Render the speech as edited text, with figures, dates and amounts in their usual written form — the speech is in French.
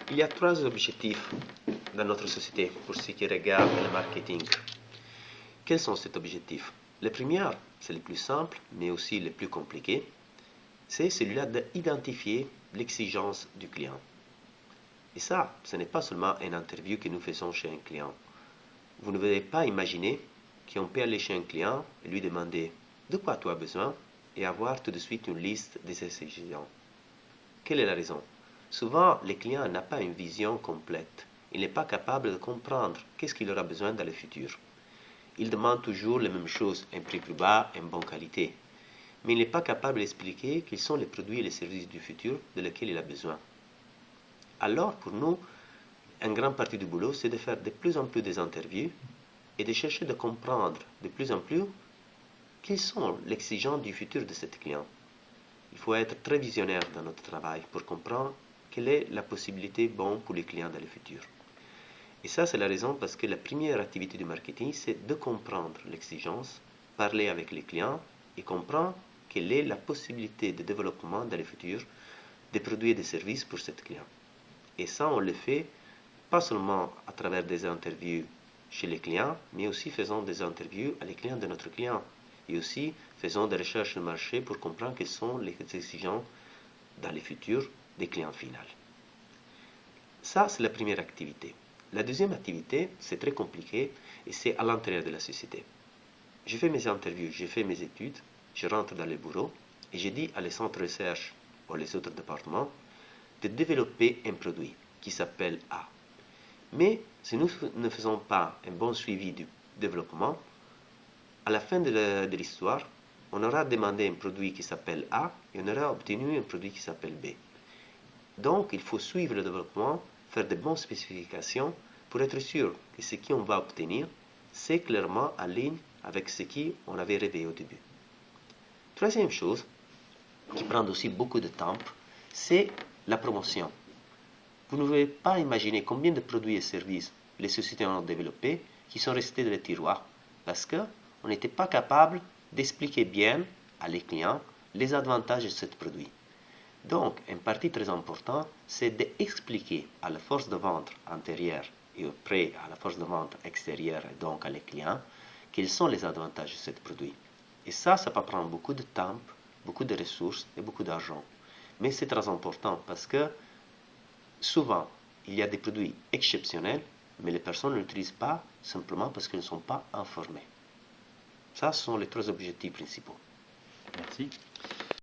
Il y a trois objectifs dans notre société pour ce qui regarde le marketing. Quels sont ces objectifs? Le premier, c'est le plus simple, mais aussi le plus compliqué, c'est celui-là d'identifier l'exigence du client. Et ça, ce n'est pas seulement une interview que nous faisons chez un client. Vous ne devez pas imaginer qu'on peut aller chez un client et lui demander de quoi tu as besoin et avoir tout de suite une liste de ses exigences. Quelle est la raison? Souvent, le client n'a pas une vision complète. Il n'est pas capable de comprendre qu'est-ce qu'il aura besoin dans le futur. Il demande toujours les mêmes choses, un prix plus bas, une bonne qualité. Mais il n'est pas capable d'expliquer quels sont les produits et les services du futur de lesquels il a besoin. Alors, pour nous, une grande partie du boulot, c'est de faire de plus en plus des interviews et de chercher de comprendre de plus en plus quelles sont les exigences du futur de cet client. Il faut être très visionnaire dans notre travail pour comprendre quelle est la possibilité bonne pour les clients dans le futur. Et ça, c'est la raison parce que la première activité du marketing, c'est de comprendre l'exigence, parler avec les clients et comprendre quelle est la possibilité de développement dans le futur des produits et des services pour cet client. Et ça, on le fait pas seulement à travers des interviews chez les clients, mais aussi faisant des interviews à les clients de notre client. Et aussi faisant des recherches de marché pour comprendre quelles sont les exigences dans le futur des clients finaux. Ça, c'est la première activité. La deuxième activité, c'est très compliqué et c'est à l'intérieur de la société. Je fais mes interviews, je fais mes études, je rentre dans les bureaux et je dis à les centres de recherche ou les autres départements de développer un produit qui s'appelle A. Mais si nous ne faisons pas un bon suivi du développement, à la fin de l'histoire, on aura demandé un produit qui s'appelle A et on aura obtenu un produit qui s'appelle B. Donc, il faut suivre le développement, faire de bonnes spécifications pour être sûr que ce qu'on va obtenir, c'est clairement en ligne avec ce qu'on avait rêvé au début. Troisième chose, qui prend aussi beaucoup de temps, c'est la promotion. Vous ne pouvez pas imaginer combien de produits et services les sociétés ont développés qui sont restés dans les tiroirs parce qu'on n'était pas capable d'expliquer bien à les clients les avantages de ce produit. Donc, une partie très importante, c'est d'expliquer à la force de vente antérieure et après à la force de vente extérieure, et donc à les clients, quels sont les avantages de ce produit. Et ça peut prendre beaucoup de temps, beaucoup de ressources et beaucoup d'argent. Mais c'est très important parce que souvent, il y a des produits exceptionnels, mais les personnes ne l'utilisent pas simplement parce qu'elles ne sont pas informées. Ça, ce sont les trois objectifs principaux. Merci.